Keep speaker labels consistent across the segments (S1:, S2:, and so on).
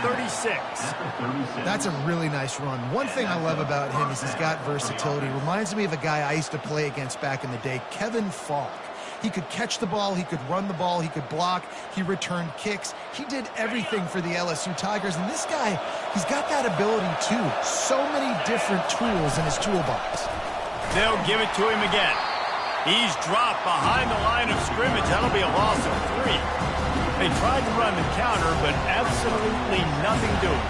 S1: 36.
S2: That's a really nice run. One thing I love about him is he's got versatility. Reminds me of a guy I used to play against back in the day, Kevin Falk. He could catch the ball, he could run the ball, he could block, he returned kicks. He did everything for the LSU Tigers, and this guy, he's got that ability too. So many different tools in his toolbox.
S1: They'll give it to him again. He's dropped behind the line of scrimmage. That'll be a loss of 3. They tried to run the counter, but absolutely nothing doing.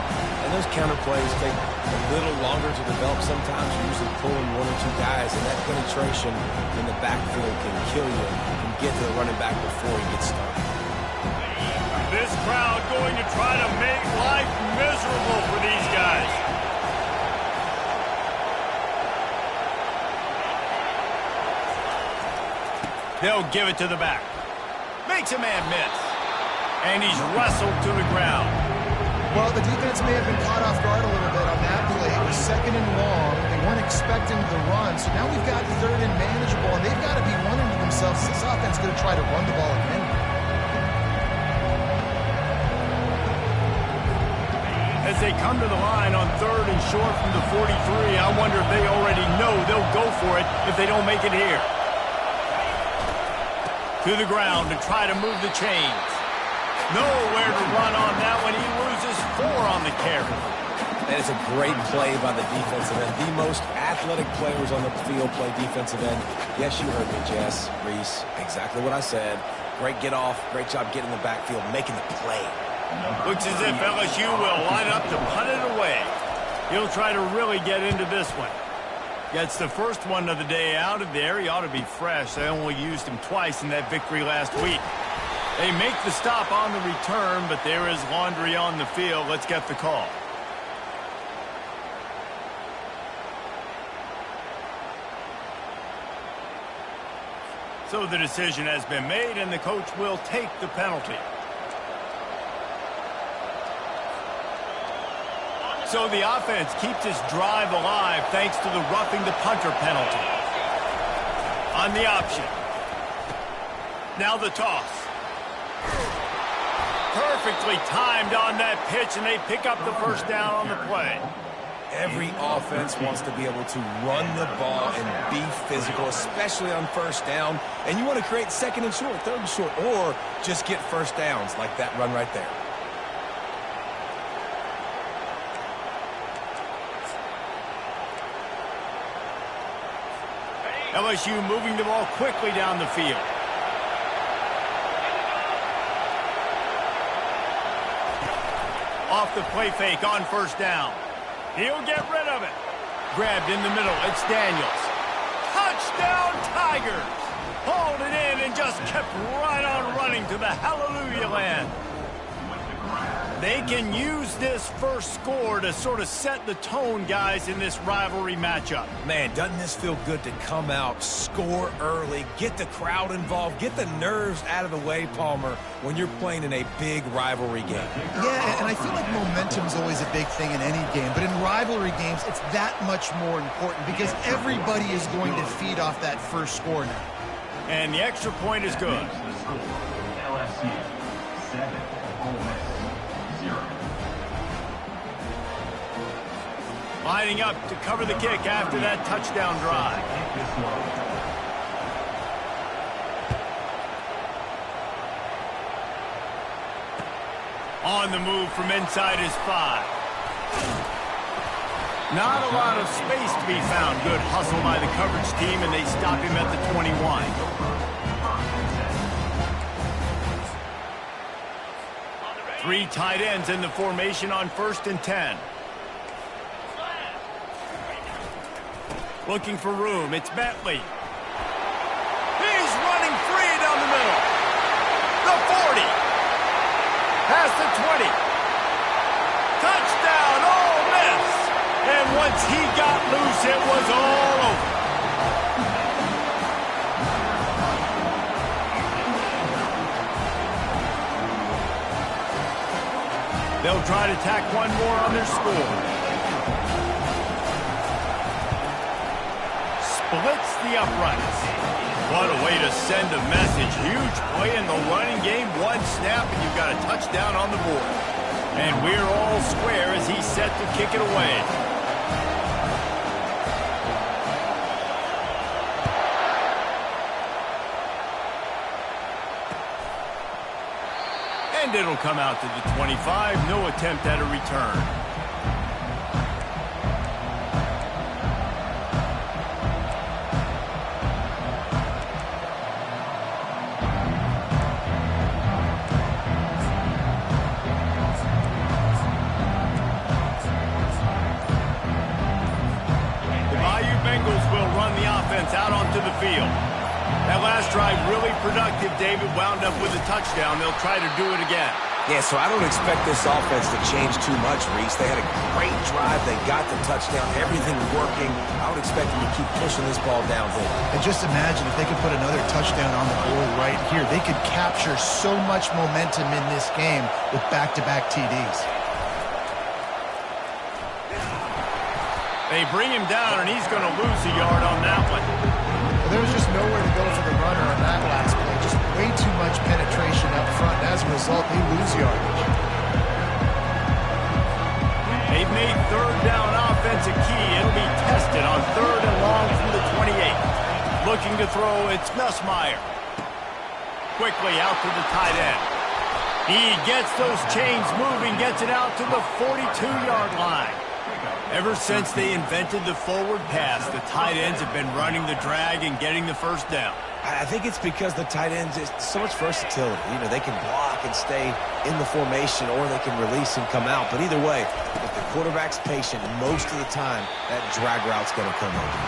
S3: And those counter plays take a little longer to develop sometimes. You're usually pulling 1 or 2 guys, and that penetration in the backfield can kill you and get to the running back before he gets started.
S1: This crowd going to try to make life miserable for these guys. They'll give it to the back. Makes a man miss. And he's wrestled to the ground.
S2: Well, the defense may have been caught off guard a little bit on that play. It was 2nd and long. They weren't expecting the run. So now we've got 3rd and manageable, and they've got to be wondering to themselves, this offense is going to try to run the ball again.
S1: As they come to the line on 3rd and short from the 43, I wonder if they already know they'll go for it if they don't make it here. To the ground to try to move the chains. Nowhere to run on that one. He loses 4 on the carry.
S3: And it's a great play by the defensive end. The most athletic players on the field play defensive end. Yes, you heard me, Jess, Reese. Exactly what I said. Great get off. Great job getting in the backfield, making the play.
S1: Looks as if LSU will line up to punt it away. He'll try to really get into this one. Gets the first one of the day out of there. He ought to be fresh. They only used him twice in that victory last week. They make the stop on the return, but there is laundry on the field. Let's get the call. So the decision has been made, and the coach will take the penalty. So the offense keeps its drive alive thanks to the roughing the punter penalty. On the option. Now the toss. Perfectly timed on that pitch, and they pick up the first down on the play.
S3: Every offense wants to be able to run the ball and be physical, especially on first down. And you want to create 2nd and short, 3rd and short, or just get first downs like that run right there.
S1: LSU moving the ball quickly down the field. Off the play fake on first down. He'll get rid of it. Grabbed in the middle. It's Daniels. Touchdown Tigers. Hauled it in and just kept right on running to the hallelujah land. They can use this first score to sort of set the tone, guys, in this rivalry matchup.
S3: Man, doesn't this feel good to come out, score early, get the crowd involved, get the nerves out of the way, Palmer, when you're playing in a big rivalry game?
S2: Yeah, and I feel like momentum's always a big thing in any game, but in rivalry games, it's that much more important because everybody is going to feed off that first score now.
S1: And the extra point is good.
S4: LSU 7, Ole Miss 0.
S1: Lining up to cover the kick after that touchdown drive. On the move from inside his 5. Not a lot of space to be found. Good hustle by the coverage team, and they stop him at the 21. Three tight ends in the formation on 1st and 10. Looking for room. It's Bentley. He's running free down the middle. The 40. Past the 20. Touchdown, Ole Miss. And once he got loose, it was all over. They'll try to tack one more on their score. Splits the uprights. What a way to send a message. Huge play in the running game. One snap, and you've got a touchdown on the board. And we're all square as he's set to kick it away. And it'll come out to the 25. No attempt at a return. Out onto the field. That last drive really productive. David wound up with a touchdown. They'll try to do it again.
S3: Yeah, so I don't expect this offense to change too much, Reese. They had a great drive. They got the touchdown. Everything working. I would expect them to keep pushing this ball downhill.
S2: And just imagine if they could put another touchdown on the board right here. They could capture so much momentum in this game with back-to-back TDs.
S1: They bring him down, and he's going to lose a yard on that one.
S2: Well, there was just nowhere to go for the runner on that last play. Just way too much penetration up front. As a result, they lose yardage.
S1: They've made third down offense a key. It'll be tested on 3rd and long from the 28. Looking to throw, it's Nussmeier. Quickly out to the tight end. He gets those chains moving, gets it out to the 42-yard line. Ever since they invented the forward pass, the tight ends have been running the drag and getting the first down.
S3: I think it's because the tight ends is so much versatility. You know, they can block and stay in the formation, or they can release and come out. But either way, if the quarterback's patient, most of the time, that drag route's going to come over.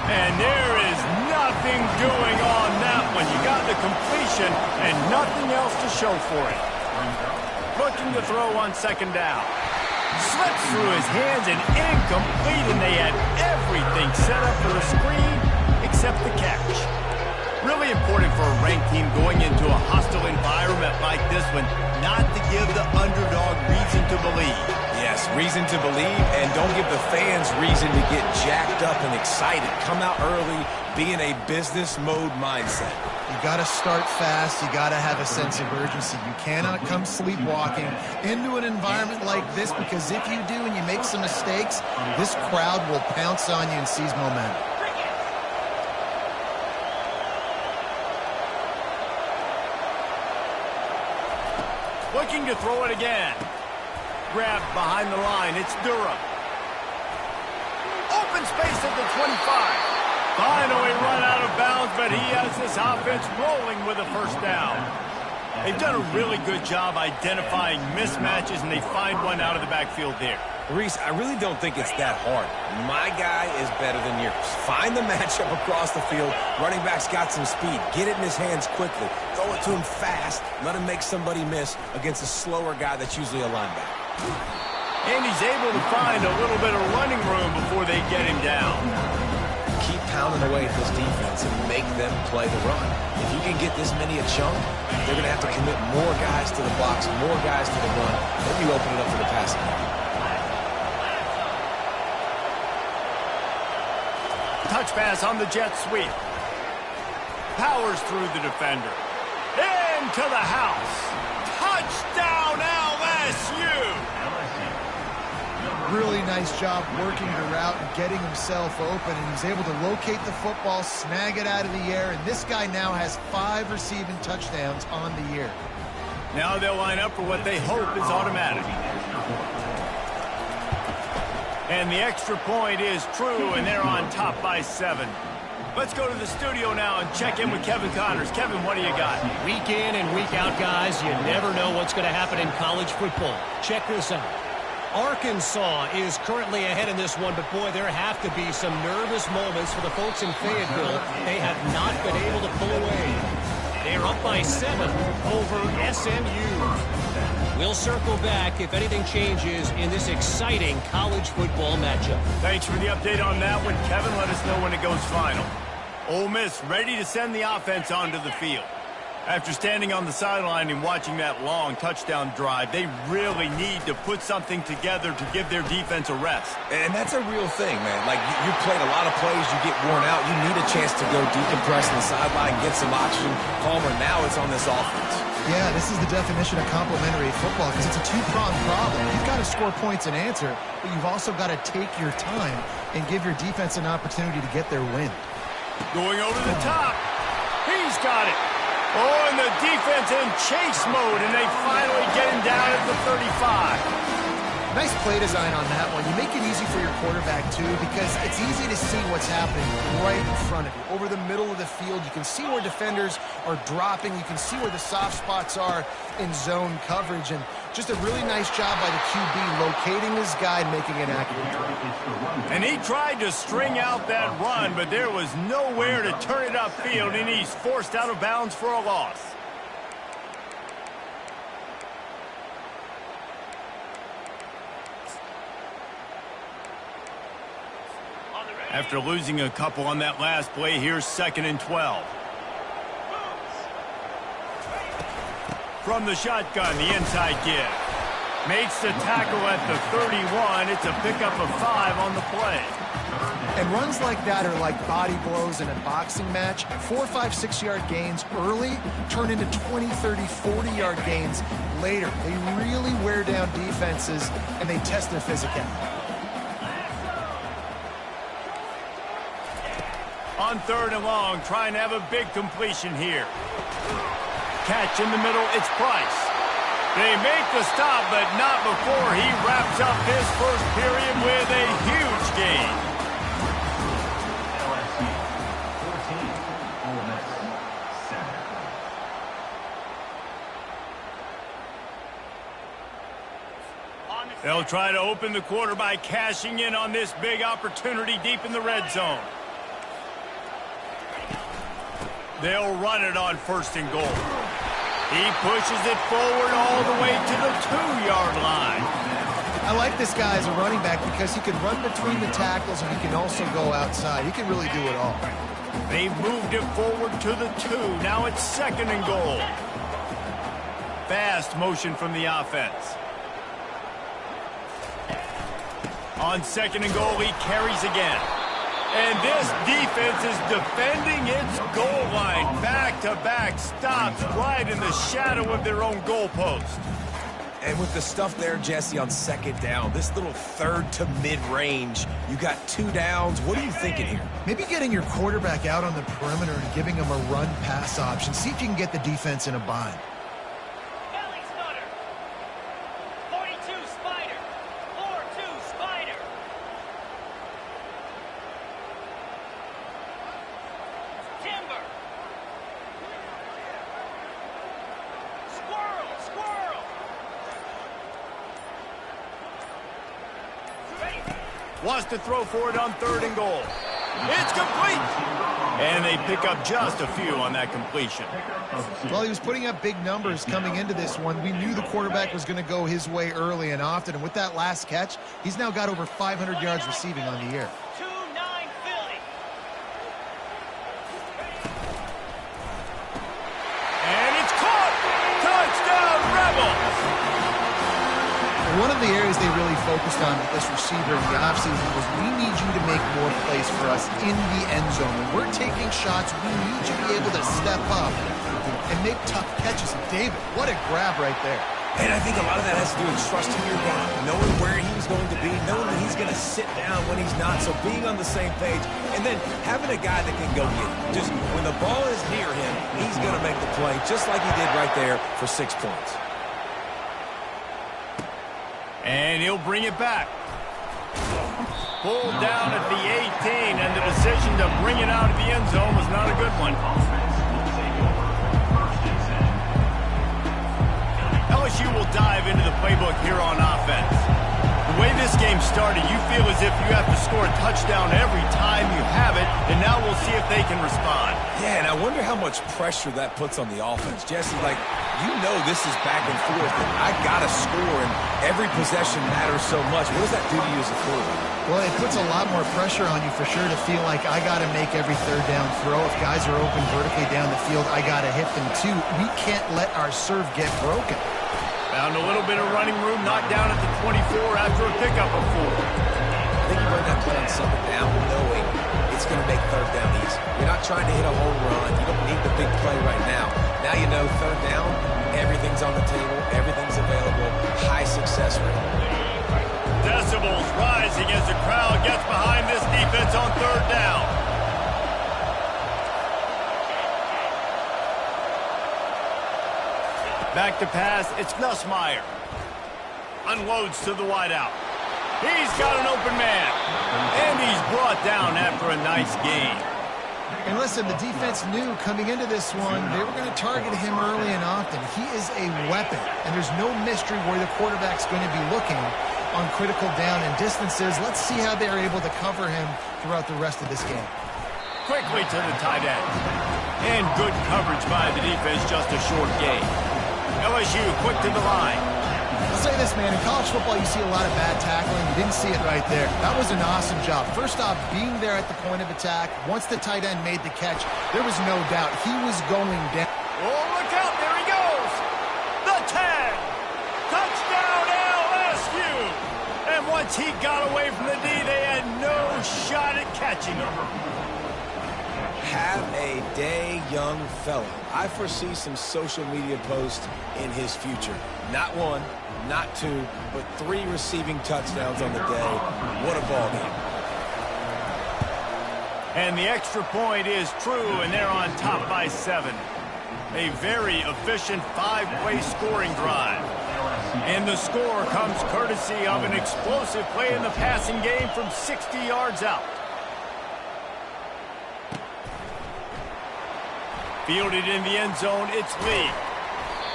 S1: And there is nothing doing on that one. You got the completion and nothing else to show for it. Looking to throw on 2nd down. Slips through his hands and incomplete, and they had everything set up for a screen except the catch. Really important for a ranked team going into a hostile environment like this one not to give the underdog reason to believe.
S3: Yes, reason to believe, and don't give the fans reason to get jacked up and excited. Come out early, be in a business mode mindset.
S2: You got to start fast. You got to have a sense of urgency. You cannot come sleepwalking into an environment like this, because if you do and you make some mistakes, this crowd will pounce on you and seize momentum.
S1: Looking to throw it again. Grabbed behind the line. It's Durham. Open space at the 25. Finally run out of bounds, but he has this offense rolling with a first down. They've done a really good job identifying mismatches, and they find one out of the backfield there.
S3: Reese, I really don't think it's that hard. My guy is better than yours. Find the matchup across the field. Running back's got some speed. Get it in his hands quickly. Throw it to him fast. Let him make somebody miss against a slower guy that's usually a linebacker.
S1: And he's able to find a little bit of running room before they get him down.
S3: Keep pounding away at this defense and make them play the run. If you can get this many a chunk, they're going to have to commit more guys to the box, more guys to the run. Then you open it up for the passing game.
S1: Touch pass on the jet sweep. Powers through the defender. Into the house. Touchdown LSU!
S2: Really nice job working the route and getting himself open, and he's able to locate the football, snag it out of the air, and this guy now has 5 receiving touchdowns on the year.
S1: Now they'll line up for what they hope is automatic. And the extra point is true, and they're on top by 7. Let's go to the studio now and check in with Kevin Connors. Kevin, what do you got?
S5: Week in and week out, guys, you never know what's going to happen in college football. Check this out. Arkansas is currently ahead in this one, but boy, there have to be some nervous moments for the folks in Fayetteville. They have not been able to pull away. They're up by 7 over SMU. We'll circle back if anything changes in this exciting college football matchup.
S1: Thanks for the update on that one, Kevin. Let us know when it goes final. Ole Miss ready to send the offense onto the field. After standing on the sideline and watching that long touchdown drive, they really need to put something together to give their defense a rest.
S3: And that's a real thing, man. Like, you played a lot of plays, you get worn out. You need a chance to go decompress on the sideline, get some oxygen. Palmer, now it's on this offense.
S2: Yeah, this is the definition of complementary football because it's a two-pronged problem. You've got to score points and answer, but you've also got to take your time and give your defense an opportunity to get their win.
S1: Going over the top. He's got it. Oh, and the defense in chase mode, and they finally get him down at the 35.
S2: Nice play design on that one. You make it easy for your quarterback, too, because it's easy to see what's happening right in front of you. Over the middle of the field, you can see where defenders are dropping. You can see where the soft spots are in zone coverage. And just a really nice job by the QB locating his guy and making an accurate throw.
S1: And he tried to string out that run, but there was nowhere to turn it upfield, and he's forced out of bounds for a loss. After losing a couple on that last play, here's 2nd and 12. From the shotgun, the inside give. Makes the tackle at the 31. It's a pickup of 5 on the play.
S2: And runs like that are like body blows in a boxing match. 4, 5, 6-yard gains early turn into 20, 30, 40-yard gains later. They really wear down defenses, and they test their physicality.
S1: On 3rd and long, trying to have a big completion here. Catch in the middle, it's Price. They make the stop, but not before he wraps up his first period with a huge gain.
S4: LSU 14, Ole Miss 7.
S1: They'll try to open the quarter by cashing in on this big opportunity deep in the red zone. They'll run it on 1st and goal. He pushes it forward all the way to the 2-yard line.
S2: I like this guy as a running back because he can run between the tackles and he can also go outside. He can really do it all.
S1: They've moved it forward to the 2. Now it's 2nd and goal. Fast motion from the offense. On 2nd and goal, he carries again. And this defense is defending its goal line. Back-to-back stops right in the shadow of their own goalpost.
S3: And with the stuff there, Jesse, on 2nd down, this little 3rd to mid-range, you got 2 downs. What are you thinking here?
S2: Maybe getting your quarterback out on the perimeter and giving him a run-pass option. See if you can get the defense in a bind.
S1: Wants to throw for it on 3rd and goal. It's complete. And they pick up just a few on that completion.
S2: Well, he was putting up big numbers coming into this one. We knew the quarterback was going to go his way early and often. And with that last catch, he's now got over 500 yards receiving on the year.
S1: And it's caught. Touchdown, Rebels.
S2: One of the areas they really focused on with this receiver in the offseason was we need you to make more plays for us in the end zone. When we're taking shots, we need you to be able to step up and make tough catches. And David, what a grab right there.
S3: And I think a lot of that has to do with trusting your guy, knowing where he's going to be, knowing that he's going to sit down when he's not, so being on the same page, and then having a guy that can go get it. Just when the ball is near him, he's going to make the play, just like he did right there for 6 points.
S1: And he'll bring it back. Pulled down at the 18, and the decision to bring it out of the end zone was not a good one. LSU will dive into the playbook here on offense. The way way this game started, you feel as if you have to score a touchdown every time you have it, and now we'll see if they can respond.
S3: Yeah, and I wonder how much pressure that puts on the offense. Jesse, like, you know this is back and forth, and I got to score, and every possession matters so much. What does that do to you as a quarterback?
S2: Well, it puts a lot more pressure on you for sure to feel like I got to make every third down throw. If guys are open vertically down the field, I got to hit them too. We can't let our serve get broken.
S1: Found a little bit of running room, knocked down at the 24 after a pickup of 4.
S3: I think you run that play on second down knowing it's going to make third down easy. You're not trying to hit a home run. You don't need the big play right now. Now you know third down, everything's on the table, everything's available, high success rate.
S1: Decibels rising as the crowd gets behind this defense on third down. Back to pass, it's Nussmeier. Unloads to the wideout. He's got an open man. And he's brought down after a nice gain.
S2: And listen, the defense knew coming into this one, they were going to target him early and often. He is a weapon, and there's no mystery where the quarterback's going to be looking on critical down and distances. Let's see how they're able to cover him throughout the rest of this game.
S1: Quickly to the tight end. And good coverage by the defense, just a short gain. LSU quick to the line.
S2: I'll say this, man. In college football, you see a lot of bad tackling. You didn't see it right there. That was an awesome job. First off, being there at the point of attack. Once the tight end made the catch, there was no doubt he was going down.
S1: Oh, look out. There he goes. The tag. Touchdown, LSU. And once he got away from the D, they had no shot at catching him.
S3: Have a day, young fella. I foresee some social media posts in his future. Not one, not two, but 3 receiving touchdowns on the day. What a ball game.
S1: And the extra point is true, and they're on top by 7. A very efficient 5-play scoring drive. And the score comes courtesy of an explosive play in the passing game from 60 yards out. Fielded in the end zone, it's Lee.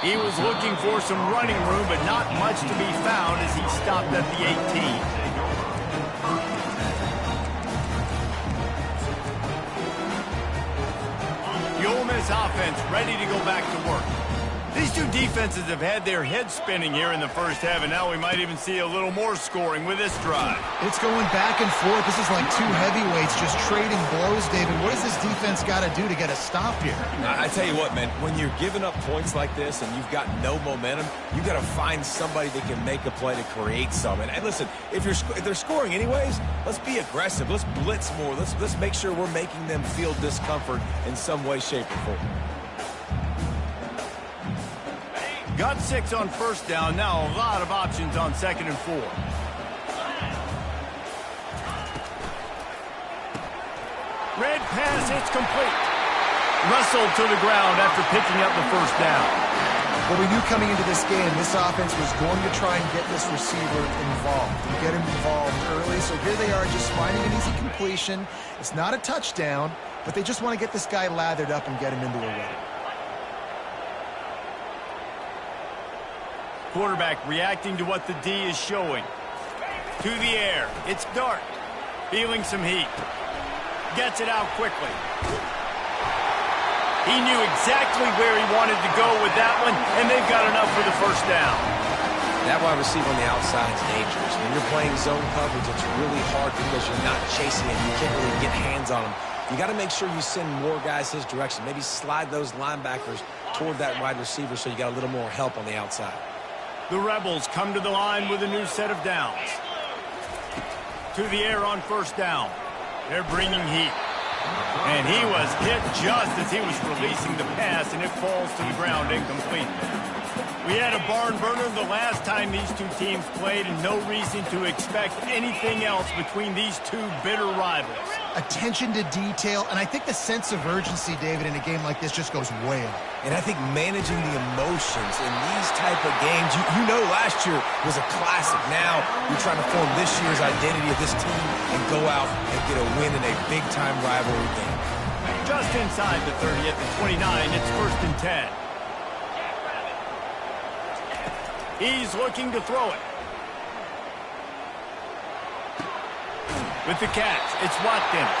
S1: He was looking for some running room, but not much to be found as he stopped at the 18. The Ole Miss offense ready to go back to work. These two defenses have had their heads spinning here in the first half, and now we might even see a little more scoring with this drive.
S2: It's going back and forth. This is like two heavyweights just trading blows, David. What does this defense got to do to get a stop here?
S3: I tell you what, man, when you're giving up points like this and you've got no momentum, you got to find somebody that can make a play to create some. And listen, if they're scoring anyways, let's be aggressive. Let's blitz more. Let's make sure we're making them feel discomfort in some way, shape, or form.
S1: Got 6 on first down. Now a lot of options on 2nd and 4. Red pass, it's complete. Wrestled to the ground after picking up the first down.
S2: Well, we knew coming into this game, this offense was going to try and get this receiver involved, and get him involved early. So here they are just finding an easy completion. It's not a touchdown, but they just want to get this guy lathered up and get him into a rhythm.
S1: Quarterback reacting to what the D is showing. To the air. It's Dart. Feeling some heat. Gets it out quickly. He knew exactly where he wanted to go with that one, and they've got enough for the first down.
S3: That wide receiver on the outside is dangerous. When you're playing zone coverage, it's really hard because you're not chasing it. You can't really get hands on him. You got to make sure you send more guys his direction. Maybe slide those linebackers toward that wide receiver so you got a little more help on the outside.
S1: The Rebels come to the line with a new set of downs. To the air on first down. They're bringing heat. And he was hit just as he was releasing the pass, and it falls to the ground incomplete. We had a barn burner the last time these two teams played, and no reason to expect anything else between these two bitter rivals.
S2: Attention to detail, and I think the sense of urgency, David, in a game like this just goes way up.
S3: And I think managing the emotions in these type of games, you know last year was a classic. Now you're trying to form this year's identity of this team and go out and get a win in a big-time rivalry game.
S1: Just inside the 30 at the 29, it's 1st and 10. He's looking to throw it. With the catch, it's Watkins.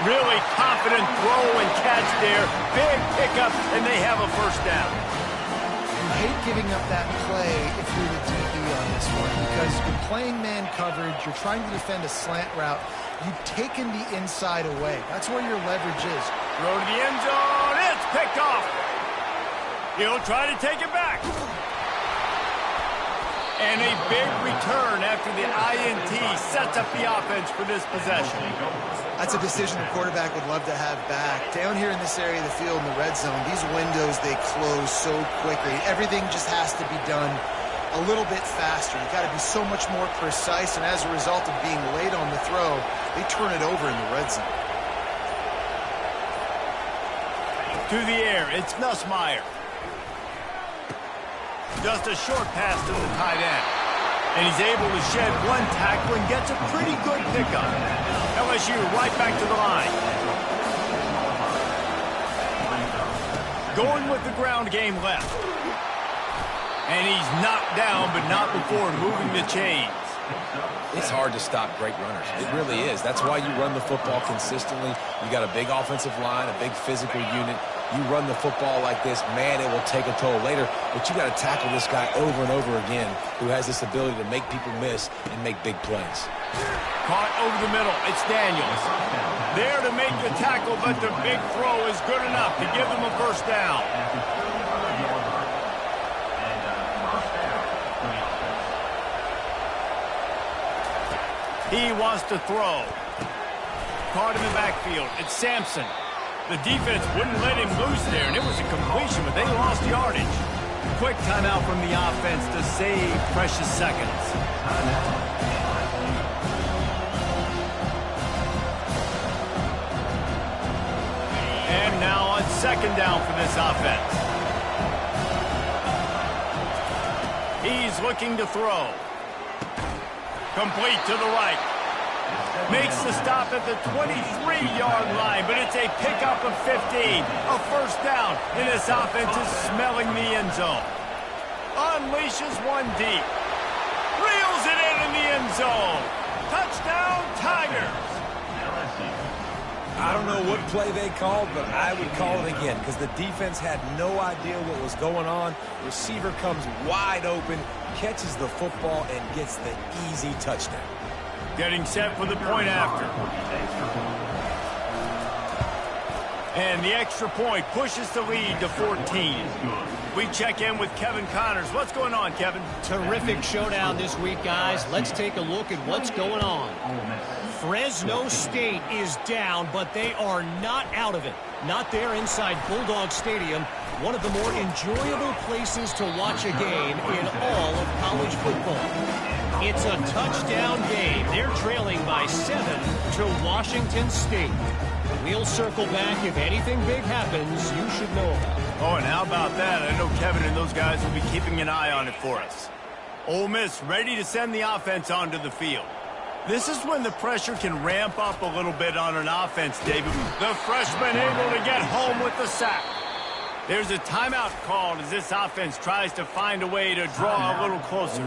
S1: Really confident throw and catch there. Big pickup, and they have a first down.
S2: You hate giving up that play if you're the DB on this one because you're playing man coverage, you're trying to defend a slant route, you've taken the inside away. That's where your leverage is.
S1: Throw to the end zone, it's picked off. He'll try to take it back. And a big return after the INT sets up the offense for this possession.
S2: That's a decision the quarterback would love to have back. Down here in this area of the field in the red zone, these windows, they close so quickly. Everything just has to be done a little bit faster. You've got to be so much more precise, and as a result of being late on the throw, they turn it over in the red zone.
S1: To the air, it's Nussmeier. Just a short pass to the tight end. And he's able to shed one tackle and gets a pretty good pickup. LSU right back to the line. Going with the ground game left. And he's knocked down, but not before moving the chains.
S3: It's hard to stop great runners. It really is. That's why you run the football consistently. You got a big offensive line, a big physical unit. You run the football like this, man, it will take a toll later. But you got to tackle this guy over and over again who has this ability to make people miss and make big plays.
S1: Caught over the middle. It's Daniels. There to make the tackle, but the big throw is good enough to give them a first down. He wants to throw. Caught in the backfield. It's Sampson. The defense wouldn't let him loose there, and it was a completion, but they lost yardage. Quick timeout from the offense to save precious seconds. And now on second down for this offense. He's looking to throw. Complete to the right. Makes the stop at the 23-yard line, but it's a pickup of 15. A first down, and this offense is smelling the end zone. Unleashes one deep. Reels it in the end zone. Touchdown, Tigers.
S3: I don't know what play they called, but I would call it again because the defense had no idea what was going on. Receiver comes wide open, catches the football, and gets the easy touchdown.
S1: Getting set for the point after. And the extra point pushes the lead to 14. We check in with Kevin Connors. What's going on, Kevin?
S5: Terrific showdown this week, guys. Let's take a look at what's going on. Fresno State is down, but they are not out of it. Not there inside Bulldog Stadium, one of the more enjoyable places to watch a game in all of college football. It's a touchdown game. They're trailing by 7 to Washington State. We'll circle back if anything big happens you should know about.
S1: Oh, and how about that? I know Kevin and those guys will be keeping an eye on it for us. Ole Miss ready to send the offense onto the field. This is when the pressure can ramp up a little bit on an offense, David. The freshman able to get home with the sack. There's a timeout called as this offense tries to find a way to draw a little closer.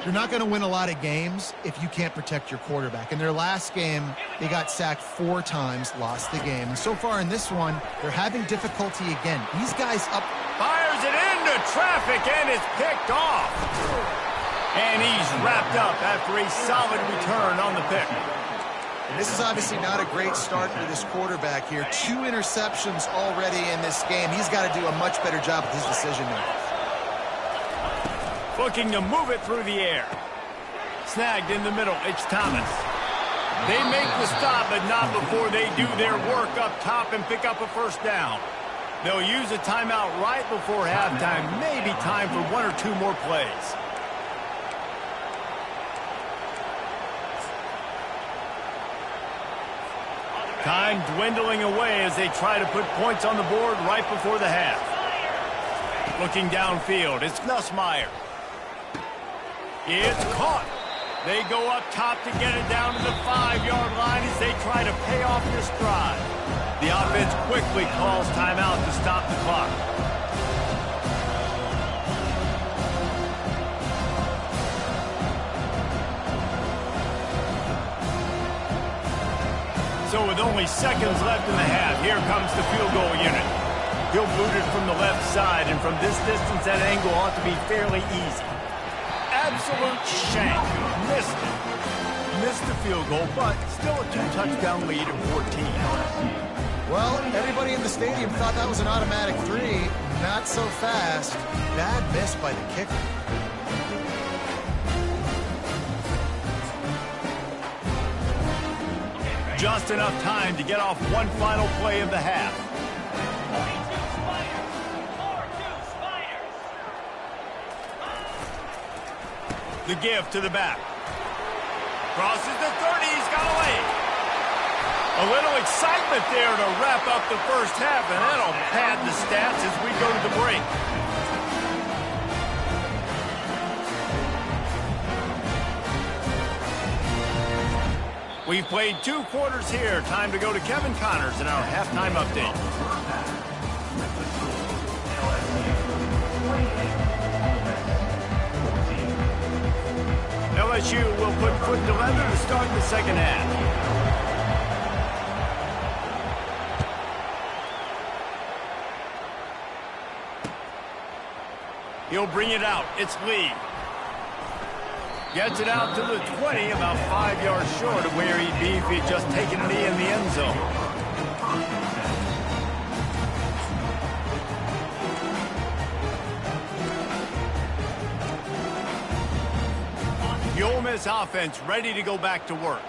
S2: You're not going to win a lot of games if you can't protect your quarterback. In their last game, they got sacked 4 times, lost the game. And so far in this one, they're having difficulty again. These guys up.
S1: Fires it into traffic, and it's picked off. And he's wrapped up after a solid return on the pick.
S2: And this is obviously not a great start for this quarterback here. 2 interceptions already in this game. He's got to do a much better job with his decision-making.
S1: Looking to move it through the air. Snagged in the middle. It's Thomas. They make the stop, but not before they do their work up top and pick up a first down. They'll use a timeout right before halftime. Maybe time for 1 or 2 more plays. Time dwindling away as they try to put points on the board right before the half. Looking downfield, it's Nussmeier. It's caught. They go up top to get it down to the 5-yard line as they try to pay off this drive. The offense quickly calls timeout to stop the clock. So with only seconds left in the half, here comes the field goal unit. He'll boot it from the left side, and from this distance, that angle ought to be fairly easy. Absolute shank. Missed it. Missed the field goal, but still a 2-touchdown lead at 14.
S2: Well, everybody in the stadium thought that was an automatic 3. Not so fast. Bad miss by the kicker.
S1: Just enough time to get off one final play of the half. The give to the back. Crosses the 30, he's got away. A little excitement there to wrap up the first half, and that'll pad the stats as we go to the break. We've played 2 quarters here. Time to go to Kevin Connors in our halftime update. LSU will put foot to leather to start the second half. He'll bring it out. It's Lee. Gets it out to the 20, about 5 yards short of where he'd be if he'd just taken a knee in the end zone. The Ole Miss offense ready to go back to work.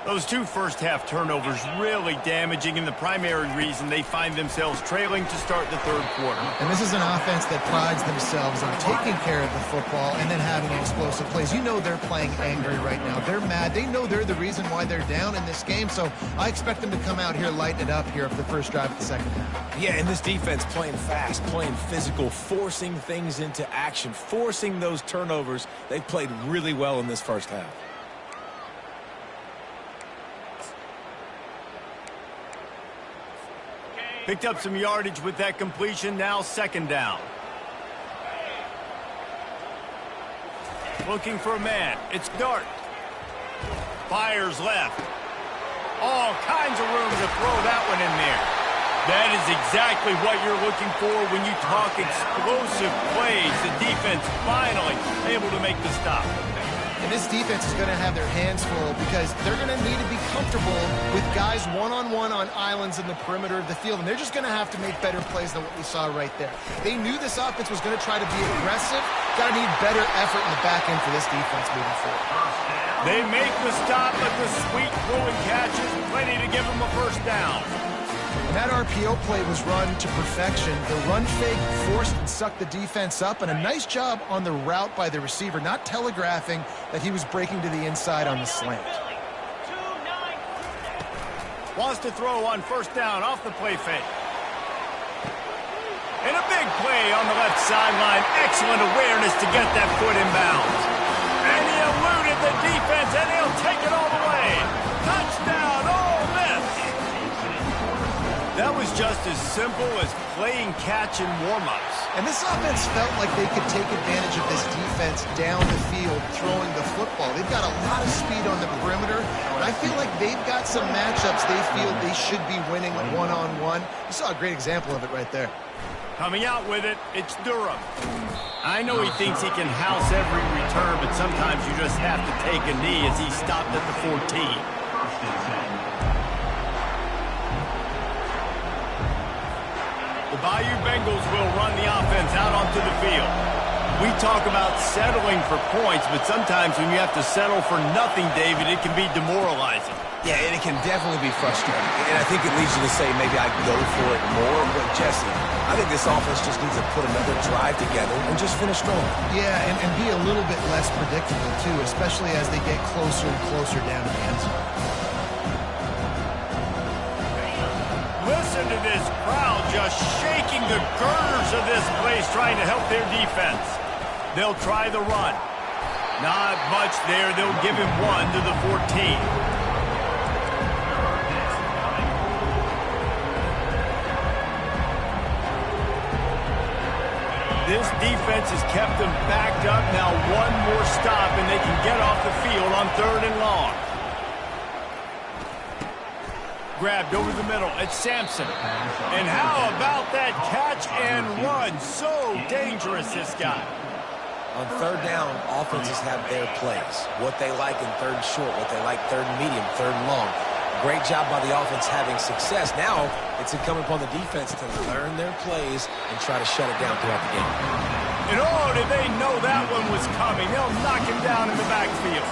S1: Those 2 first-half turnovers really damaging, and the primary reason they find themselves trailing to start the third quarter.
S2: And this is an offense that prides themselves on taking care of the football and then having explosive plays. You know they're playing angry right now. They're mad. They know they're the reason why they're down in this game, so I expect them to come out here, lighten it up here for the first drive of the second half.
S3: Yeah, and this defense playing fast, playing physical, forcing things into action, forcing those turnovers. They played really well in this first half.
S1: Picked up some yardage with that completion, now second down. Looking for a man, it's Dart. Fires left. All kinds of room to throw that one in there. That is exactly what you're looking for when you talk explosive plays. The defense finally able to make the stop.
S2: And this defense is going to have their hands full because they're going to need to be comfortable with guys one-on-one on islands in the perimeter of the field, and they're just going to have to make better plays than what we saw right there. They knew this offense was going to try to be aggressive. Got to need better effort in the back end for this defense moving forward.
S1: They make the stop, but the sweet throwing catch is plenty to give them a first down.
S2: And that RPO play was run to perfection. The run fake forced and sucked the defense up, and a nice job on the route by the receiver, not telegraphing that he was breaking to the inside on the slant.
S1: Wants to throw on first down off the play fake. And a big play on the left sideline. Excellent awareness to get that foot in bounds. And he eluded the defense, and he'll take it all the way. Touchdown, Ole Miss! That was just as simple as playing catch in warm-ups.
S2: And this offense felt like they could take advantage of this defense down the field throwing the football. They've got a lot of speed on the perimeter, and I feel like they've got some matchups they feel they should be winning one-on-one. You saw a great example of it right there.
S1: Coming out with it, it's Durham. I know he thinks he can house every return, but sometimes you just have to take a knee as he stopped at the 14. The Bayou Bengals will run the offense out onto the field. We talk about settling for points, but sometimes when you have to settle for nothing, David, it can be demoralizing.
S3: Yeah, and it can definitely be frustrating. And I think it leads you to say maybe I go for it more. But, Jesse, I think this offense just needs to put another drive together and just finish strong.
S2: Yeah, and be a little bit less predictable, too, especially as they get closer and closer down to the end zone.
S1: Listen to this crowd just shaking the girders of this place trying to help their defense. They'll try the run. Not much there. They'll give him one to the 14. This defense has kept them backed up. Now one more stop, and they can get off the field on 3rd and long. Grabbed over the middle. It's Sampson. And how about that catch and run? So dangerous, this guy.
S3: On third down, offenses have their plays. What they like in third and short, what they like third and medium, third and long. Great job by the offense having success. Now it's incumbent upon the defense to learn their plays and try to shut it down throughout the game.
S1: And oh, did they know that one was coming? They'll knock him down in the backfield.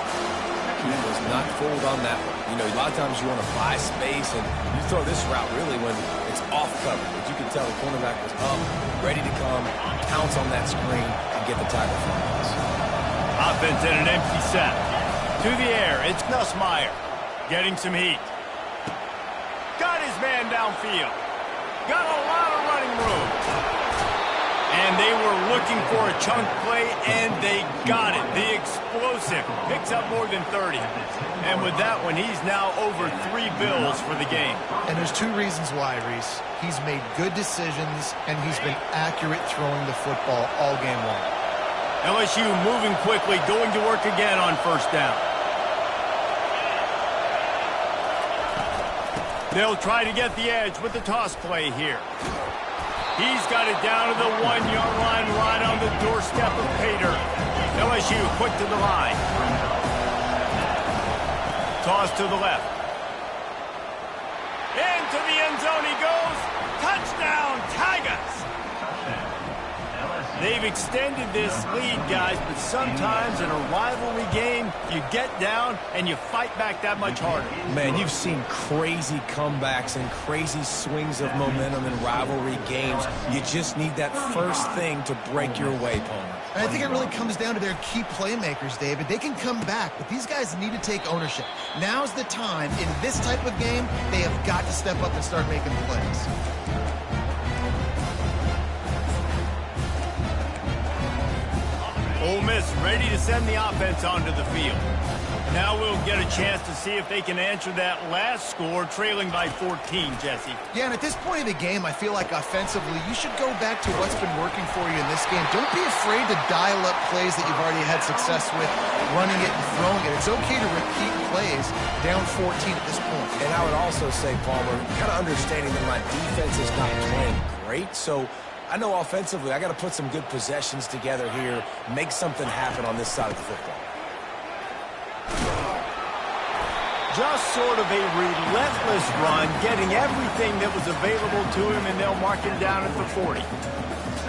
S3: He was not fooled on that one. You know, a lot of times you want to buy space, and you throw this route really when it's off cover. But you can tell the cornerback was up, ready to come, pounce on that screen, and get the tackle from us.
S1: Offense in an empty set. To the air, it's Nussmeier. Getting some heat. Got his man downfield. Got a lot of running room. And they were looking for a chunk play, and they got it. The explosive picks up more than 30. And with that one, he's now over 3 bills for the game.
S2: And there's 2 reasons why, Reese. He's made good decisions, and he's been accurate throwing the football all game long.
S1: LSU moving quickly, going to work again on first down. They'll try to get the edge with the toss play here. He's got it down to the 1-yard line, right on the doorstep of Pater. LSU quick to the line. Toss to the left. Into the end zone he goes. Touchdown, Tigers! They've extended this lead, guys, but sometimes in a rivalry game, you get down and you fight back that much harder.
S3: Man, you've seen crazy comebacks and crazy swings of momentum in rivalry games. You just need that first thing to break your way, Palmer.
S2: And I think it really comes down to their key playmakers, David. They can come back, but these guys need to take ownership. Now's the time. In this type of game, they have got to step up and start making plays.
S1: Ole Miss ready to send the offense onto the field. Now we'll get a chance to see if they can answer that last score, trailing by 14, Jesse.
S2: Yeah, and at this point of the game, I feel like offensively, you should go back to what's been working for you in this game. Don't be afraid to dial up plays that you've already had success with, running it and throwing it. It's okay to repeat plays down 14 at this point.
S3: And I would also say, Palmer, kind of understanding that my defense is not playing great, so I know offensively I got to put some good possessions together here, make something happen on this side of the football.
S1: Just sort of a relentless run, getting everything that was available to him, and they'll mark him down at the 40.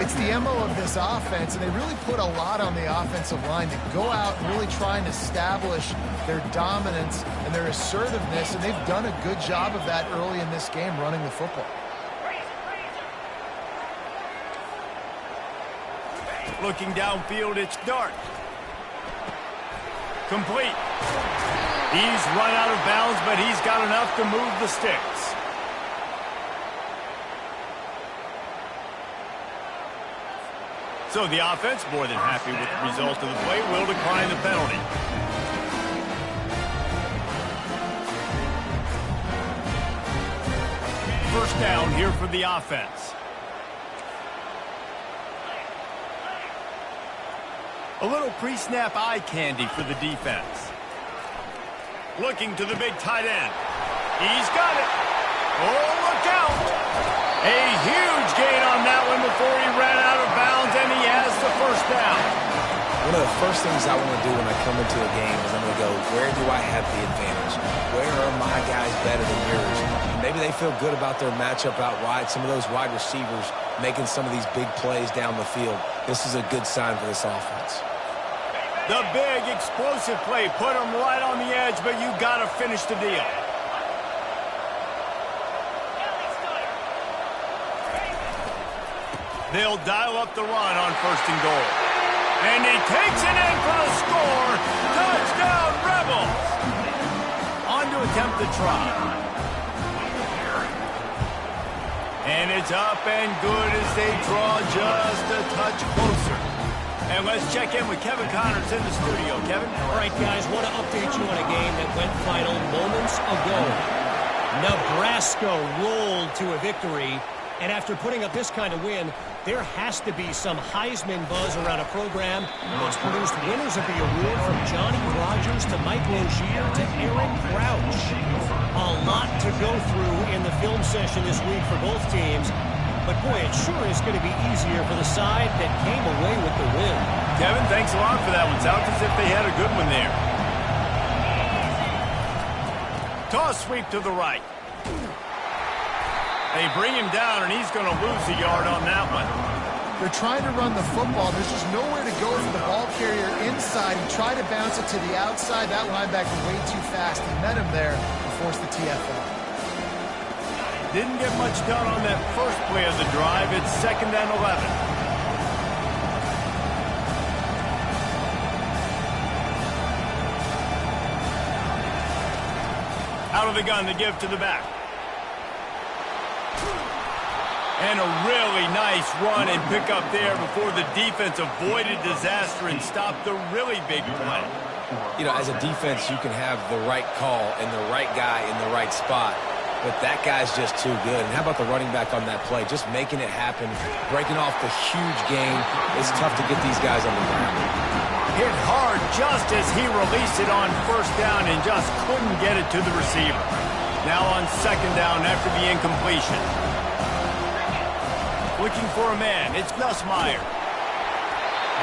S2: It's the MO of this offense, and they really put a lot on the offensive line to go out and really try and establish their dominance and their assertiveness, and they've done a good job of that early in this game, running the football.
S1: Looking downfield, it's Dart. Complete. He's run out of bounds, but he's got enough to move the sticks. So the offense, more than happy with the result of the play, will decline the penalty. First down here for the offense. A little pre-snap eye candy for the defense. Looking to the big tight end. He's got it. Oh, look out. A huge gain on that one before he ran out of bounds, and he has the first down.
S3: One of the first things I want to do when I come into a game is I'm going to go, where do I have the advantage? Where are my guys better than yours? Maybe they feel good about their matchup out wide. Some of those wide receivers making some of these big plays down the field. This is a good sign for this offense.
S1: The big explosive play put him right on the edge, but you got to finish the deal. They'll dial up the run on first and goal. And he takes it in for the score. Touchdown, Rebels. On to attempt the try. And it's up and good as they draw just a touch closer. And let's check in with Kevin Connors in the studio. Kevin?
S5: All right, guys, want to update you on a game that went final moments ago. Nebraska rolled to a victory, and after putting up this kind of win, there has to be some Heisman buzz around a program that's produced winners of the award from Johnny Rodgers to Mike Rozier to Aaron Crouch. A lot to to go through in the film session this week for both teams. But, boy, it sure is going to be easier for the side that came away with the win.
S1: Kevin, thanks a lot for that one. Sounds as if they had a good one there. Toss sweep to the right. They bring him down, and he's going to lose a yard on that one.
S2: They're trying to run the football. There's just nowhere to go for the ball carrier inside. He tried to bounce it to the outside. That linebacker way too fast. He met him there and forced the TFL.
S1: Didn't get much done on that first play of the drive. It's 2nd and 11. Out of the gun to give to the back. And a really nice run and pick up there before the defense avoided disaster and stopped the really big play.
S3: You know, as a defense, you can have the right call and the right guy in the right spot. But that guy's just too good. And how about the running back on that play? Just making it happen, breaking off the huge gain. It's tough to get these guys on the ground.
S1: Hit hard just as he released it on 1st down and just couldn't get it to the receiver. Now on 2nd down after the incompletion. Looking for a man. It's Nussmeier.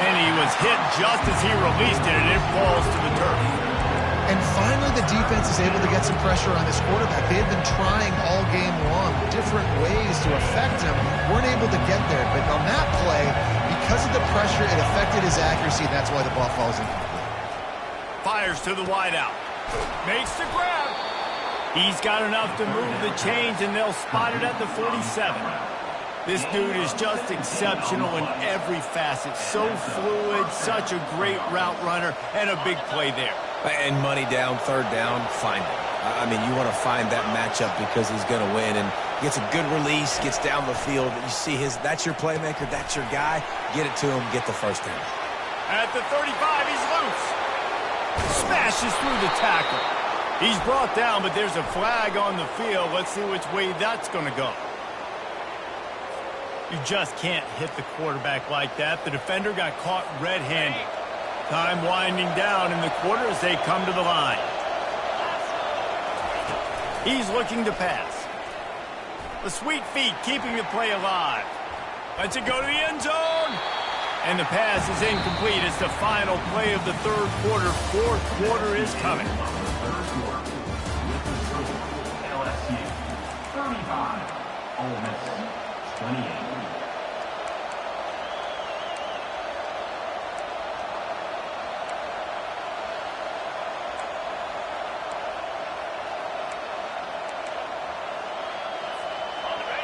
S1: And he was hit just as he released it, and it falls to the turf.
S2: And finally, the defense is able to get some pressure on this quarterback. They have been trying all game long different ways to affect him. Weren't able to get there. But on that play, because of the pressure, it affected his accuracy, and that's why the ball falls incomplete.
S1: Fires to the wideout. Makes the grab. He's got enough to move the chains, and they'll spot it at the 47. This dude is just exceptional in every facet. So fluid, such a great route runner, and a big play there.
S3: And money down, 3rd down, find him. I mean, you want to find that matchup because he's going to win. And gets a good release, gets down the field. You see that's your playmaker, that's your guy. Get it to him, get the 1st down.
S1: At the 35, he's loose. Smashes through the tackle. He's brought down, but there's a flag on the field. Let's see which way that's going to go. You just can't hit the quarterback like that. The defender got caught red-handed. Time winding down in the quarter as they come to the line. He's looking to pass. The sweet feet keeping the play alive. Lets it go to the end zone. And the pass is incomplete. It's the final play of the 3rd quarter. 4th quarter is coming.
S4: LSU 35, Ole Miss 28.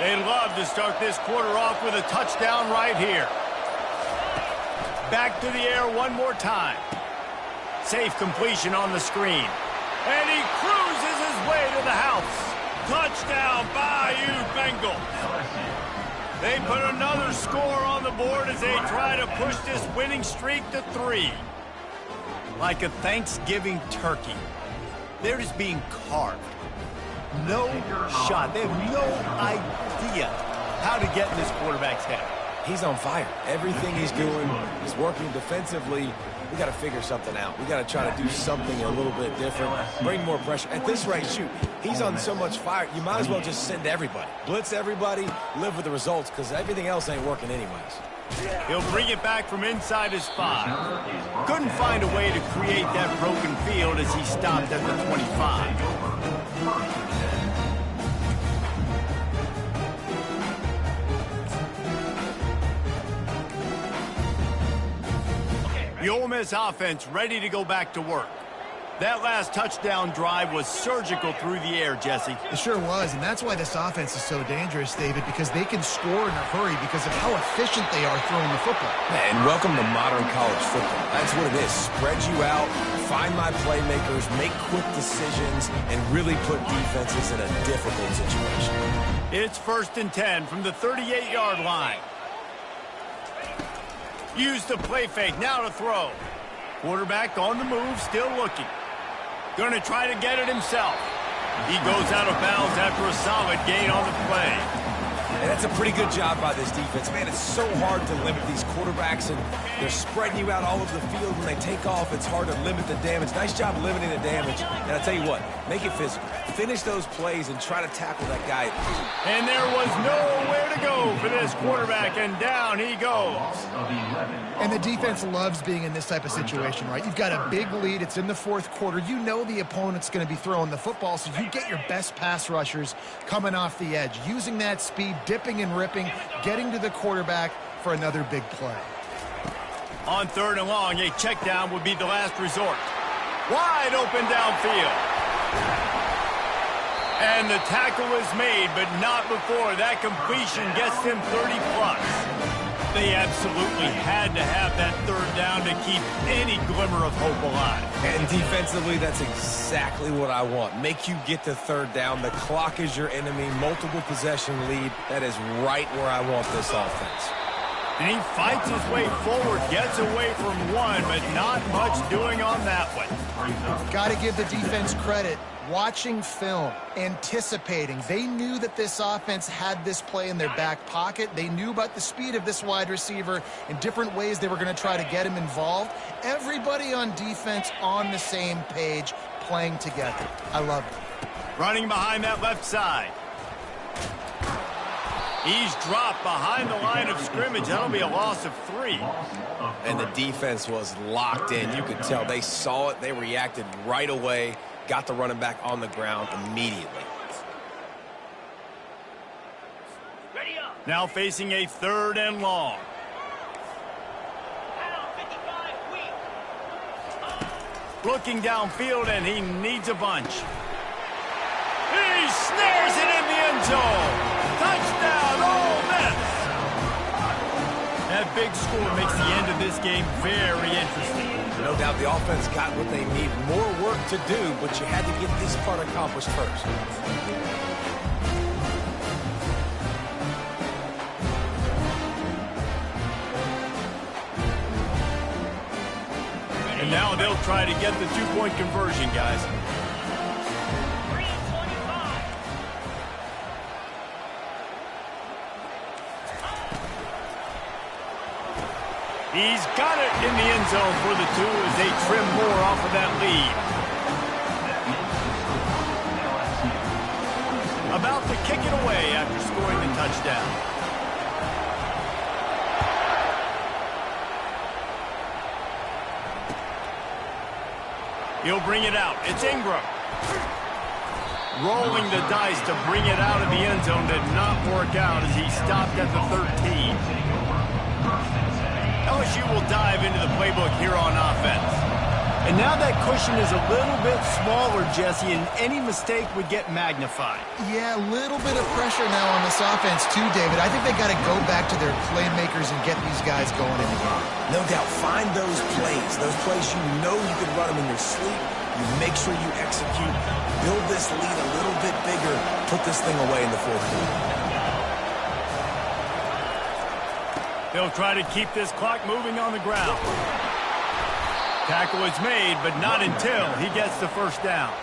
S1: They'd love to start this quarter off with a touchdown right here. Back to the air one more time. Safe completion on the screen. And he cruises his way to the house. Touchdown, Bayou Bengals. They put another score on the board as they try to push this winning streak to 3. Like a Thanksgiving turkey. They're just being carved. No shot. They have no idea how to get in this quarterback's head.
S3: He's on fire. Everything he's doing is working defensively. We got to figure something out. We got to try to do something a little bit different, bring more pressure. At this rate, shoot, he's on so much fire, you might as well just send everybody. Blitz everybody, live with the results, because everything else ain't working anyways.
S1: He'll bring it back from inside his 5. Couldn't find a way to create that broken field as he stopped at the 25. The Ole Miss offense ready to go back to work. That last touchdown drive was surgical through the air, Jesse.
S2: It sure was, and that's why this offense is so dangerous, David, because they can score in a hurry because of how efficient they are throwing the football.
S3: And welcome to modern college football. That's what it is. Spread you out, find my playmakers, make quick decisions, and really put defenses in a difficult situation.
S1: It's 1st and 10 from the 38-yard line. Use the play fake, now to throw. Quarterback on the move, still looking. Going to try to get it himself. He goes out of bounds after a solid gain on the play.
S3: And that's a pretty good job by this defense. Man, it's so hard to limit these quarterbacks, and they're spreading you out all over the field. When they take off, it's hard to limit the damage. Nice job limiting the damage. And I'll tell you what, make it physical. Finish those plays and try to tackle that guy.
S1: And there was nowhere to go for this quarterback, and down he goes.
S2: And the defense loves being in this type of situation, right? You've got a big lead. It's in the fourth quarter. You know the opponent's going to be throwing the football, so you get your best pass rushers coming off the edge, using that speed, dipping and ripping, getting to the quarterback for another big play.
S1: On 3rd and long, a check down would be the last resort. Wide open downfield. And the tackle was made, but not before that completion gets him 30-plus. They absolutely had to have that 3rd down to keep any glimmer of hope alive.
S3: And defensively, that's exactly what I want. Make you get to 3rd down. The clock is your enemy. Multiple possession lead. That is right where I want this offense.
S1: And he fights his way forward, gets away from one, but not much doing on that one.
S2: Got to give the defense credit. Watching film, anticipating. They knew that this offense had this play in their back pocket. They knew about the speed of this wide receiver and different ways they were going to try to get him involved. Everybody on defense on the same page, playing together. I love it.
S1: Running behind that left side. He's dropped behind the line of scrimmage. That'll be a loss of 3.
S3: And the defense was locked in. You could tell they saw it. They reacted right away. Got the running back on the ground immediately.
S1: Now facing a 3rd and long. Looking downfield, and he needs a bunch. He snares it in the end zone. Touchdown, Ole Miss. That big score makes the end of this game very interesting.
S3: No doubt the offense got what they need. More work to do, but you had to get this part accomplished first.
S1: And now they'll try to get the 2-point conversion, guys. He's got it in the end zone for the 2 as they trim more off of that lead. About to kick it away after scoring the touchdown. He'll bring it out. It's Ingram. Rolling the dice to bring it out of the end zone did not work out as he stopped at the 13. LSU will dive into the playbook here on offense. And now that cushion is a little bit smaller, Jesse, and any mistake would get magnified.
S2: Yeah, a little bit of pressure now on this offense too, David. I think they got to go back to their playmakers and get these guys going in the game.
S3: No doubt, find those plays you know you can run them in your sleep. You make sure you execute, build this lead a little bit bigger, put this thing away in the 4th quarter.
S1: They'll try to keep this clock moving on the ground. Tackle is made, but not until he gets the 1st down.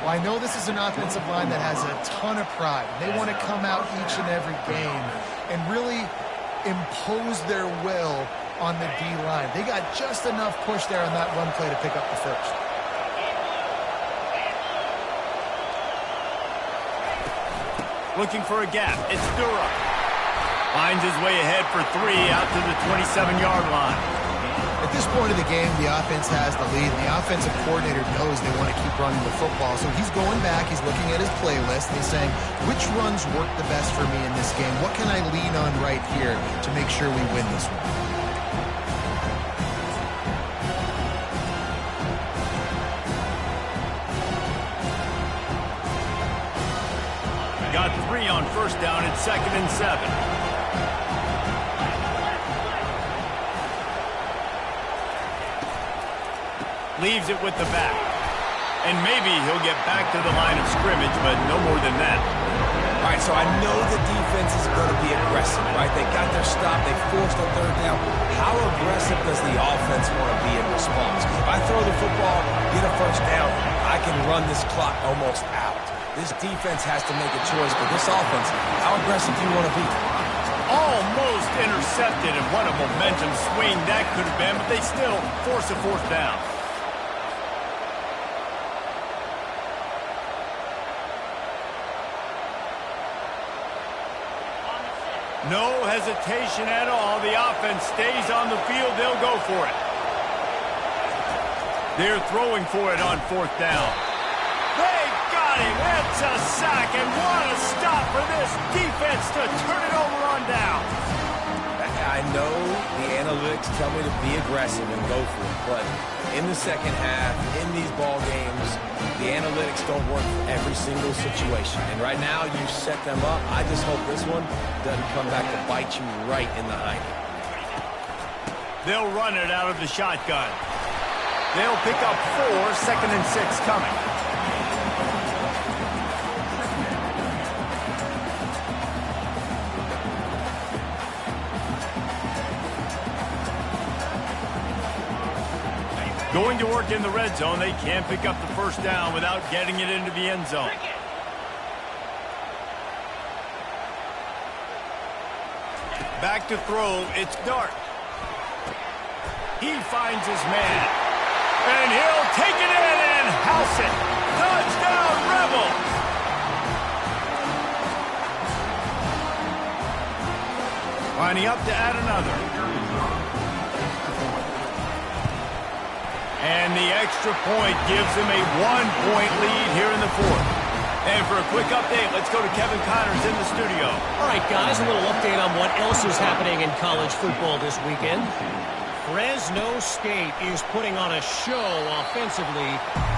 S2: Well, I know this is an offensive line that has a ton of pride. They want to come out each and every game and really impose their will on the D-line. They got just enough push there on that run play to pick up the 1st.
S1: Looking for a gap. It's Durham. Finds his way ahead for 3 out to the 27-yard line.
S2: At this point of the game, the offense has the lead, and the offensive coordinator knows they want to keep running the football. So he's going back, he's looking at his playlist, and he's saying, which runs work the best for me in this game? What can I lean on right here to make sure we win this one?
S1: Got 3 on 1st down at 2nd and 7. Leaves it with the back. And maybe he'll get back to the line of scrimmage, but no more than that.
S3: All right, so I know the defense is going to be aggressive, right? They got their stop. They forced a 3rd down. How aggressive does the offense want to be in response? If I throw the football, get a 1st down, I can run this clock almost out. This defense has to make a choice, but this offense, how aggressive do you want to be?
S1: Almost intercepted, and what a momentum swing that could have been, but they still force a fourth down. No hesitation at all. The offense stays on the field. They'll go for it. They're throwing for it on fourth down. They got him. It's a sack, and what a stop for this defense to turn it over on down.
S3: I know the analytics tell me to be aggressive and go for it, but in the second half, in these ball games, the analytics don't work for every single situation. And right now, you set them up. I just hope this one doesn't come back to bite you right in the hiney.
S1: They'll run it out of the shotgun. They'll pick up 4, 2nd and 6 coming. Going to work in the red zone. They can't pick up the first down without getting it into the end zone. Back to throw. It's Dart. He finds his man. And he'll take it in and house it. Touchdown, Rebels! Lining up to add another. And the extra point gives them a 1-point lead here in the fourth. And for a quick update, let's go to Kevin Connors in the studio.
S5: All right, guys, a little update on what else is happening in college football this weekend. Fresno State is putting on a show offensively,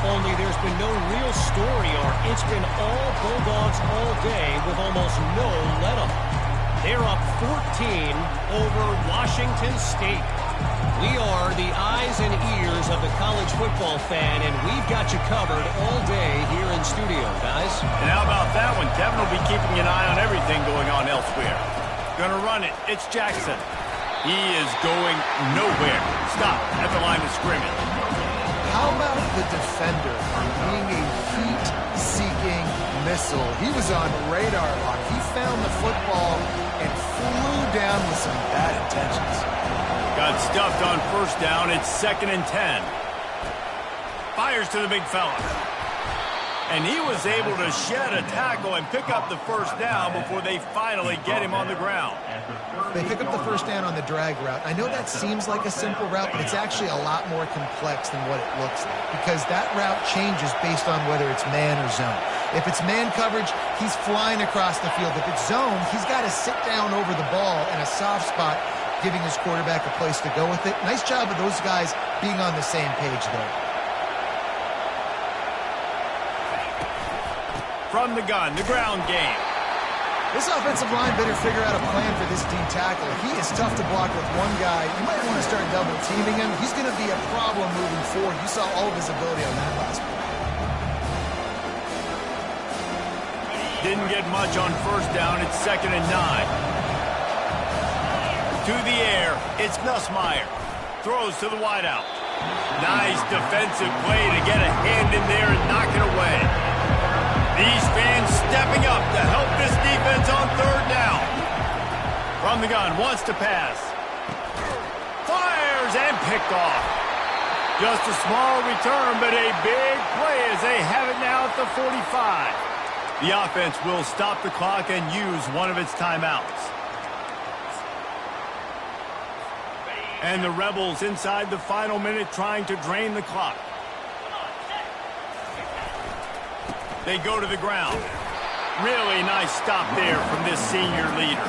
S5: only there's been no real story arc. It's been all Bulldogs all day with almost no let-up. They're up 14 over Washington State. We are the eyes and ears of the college football fan, and we've got you covered all day here in studio, guys.
S1: And how about that one? Kevin will be keeping an eye on everything going on elsewhere. Gonna run it. It's Jackson. He is going nowhere. Stop at the line of scrimmage.
S2: How about the defender being a heat-seeking missile? He was on radar lock. He found the football and flew down with some bad intentions.
S1: Got stuffed on first down. It's 2nd and 10. Fires to the big fella. And he was able to shed a tackle and pick up the first down before they finally get him on the ground.
S2: They pick up the first down on the drag route. I know that seems like a simple route, but it's actually a lot more complex than what it looks like, because that route changes based on whether it's man or zone. If it's man coverage, he's flying across the field. If it's zone, he's got to sit down over the ball in a soft spot, giving his quarterback a place to go with it. Nice job of those guys being on the same page there.
S1: From the gun, the ground game.
S2: This offensive line better figure out a plan for this D tackle. He is tough to block with one guy. You might want to start double teaming him. He's going to be a problem moving forward. You saw all of his ability on that last play.
S1: Didn't get much on first down. It's 2nd and 9. To the air, it's Nussmeier. Throws to the wideout. Nice defensive play to get a hand in there and knock it away. These fans stepping up to help this defense on third down. From the gun, wants to pass. Fires and picked off. Just a small return, but a big play as they have it now at the 45. The offense will stop the clock and use one of its timeouts. And the Rebels inside the final minute trying to drain the clock. They go to the ground. Really nice stop there from this senior leader.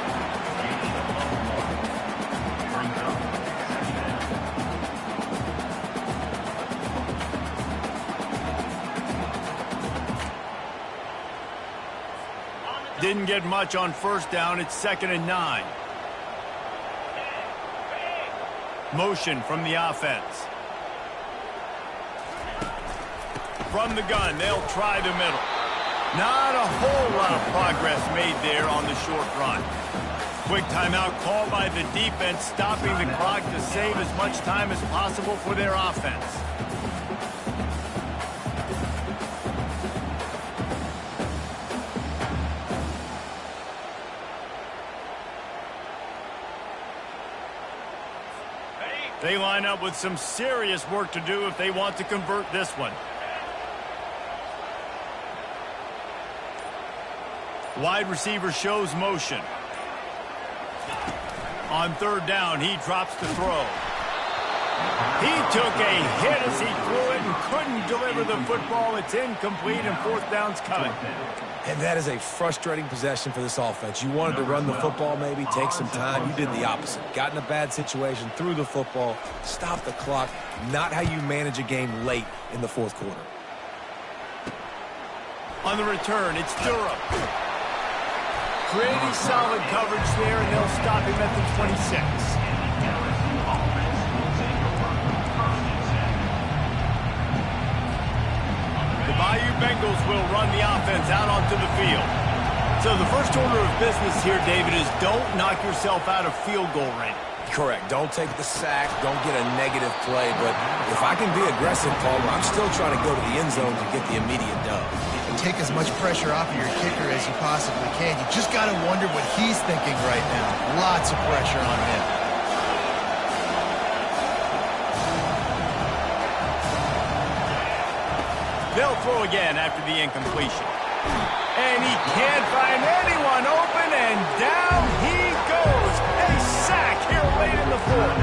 S1: Didn't get much on first down. It's 2nd and 9. Motion from the offense. From the gun, they'll try the middle. Not a whole lot of progress made there on the short run. Quick timeout called by the defense, stopping the clock to save as much time as possible for their offense. They line up with some serious work to do if they want to convert this one. Wide receiver shows motion. On third down, he drops to throw. He took a hit as he threw it and couldn't deliver the football. It's incomplete, and fourth down's coming.
S3: And that is a frustrating possession for this offense. You wanted to run the football, maybe take some time. You did the opposite. Got in a bad situation, threw the football, stopped the clock. Not how you manage a game late in the fourth quarter.
S1: On the return, it's Durham. Pretty solid coverage there, and they'll stop him at the 26. The Bayou Bengals will run the offense out onto the field. So the first order of business here, David, is don't knock yourself out of field goal range.
S3: Correct. Don't take the sack. Don't get a negative play. But if I can be aggressive, Palmer, I'm still trying to go to the end zone to get the immediate dub.
S2: Take as much pressure off of your kicker as you possibly can. You just got to wonder what he's thinking right now. Lots of pressure on him.
S1: They'll throw again after the incompletion. And he can't find anyone open, and down he goes. A sack here late in the fourth.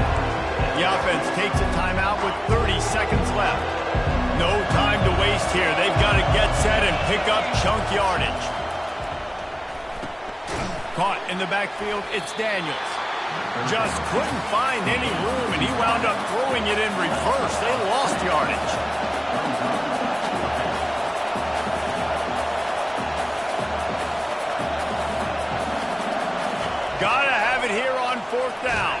S1: The offense takes a timeout with 30 seconds left. No time to waste here. They've got to get set and pick up chunk yardage. Caught in the backfield, it's Daniels. Just couldn't find any room, and he wound up throwing it in reverse. They lost yardage. Gotta have it here on fourth down.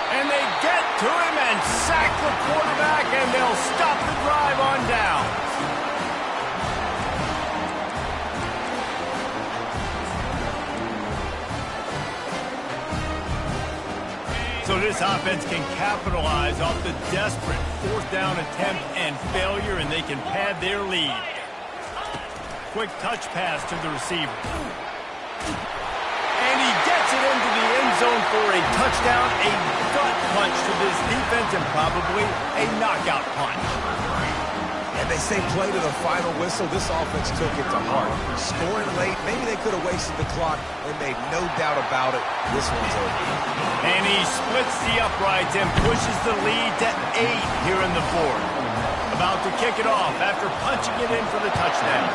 S1: And they get to him and sack the quarterback, and they'll stop the drive on down. So this offense can capitalize off the desperate fourth down attempt and failure, and they can pad their lead. Quick touch pass to the receiver. And he gets it into the end zone for a touchdown, a gut punch to this defense, and probably a knockout punch.
S3: And they say play to the final whistle. This offense took it to heart. Scoring late, maybe they could have wasted the clock. They made no doubt about it. This one's over.
S1: And he splits the uprights and pushes the lead to 8 here in the fourth. About to kick it off after punching it in for the touchdown.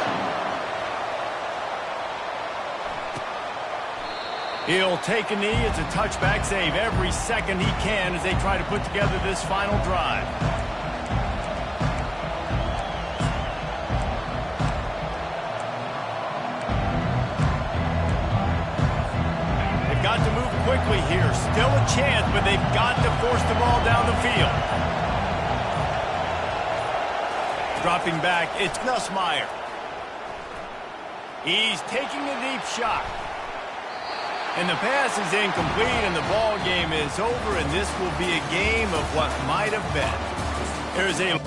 S1: He'll take a knee. It's a touchback save every second he can as they try to put together this final drive. They've got to move quickly here. Still a chance, but they've got to force the ball down the field. Dropping back, it's Nussmeier. He's taking a deep shot. And the pass is incomplete, and the ball game is over, and this will be a game of what might have been. There's a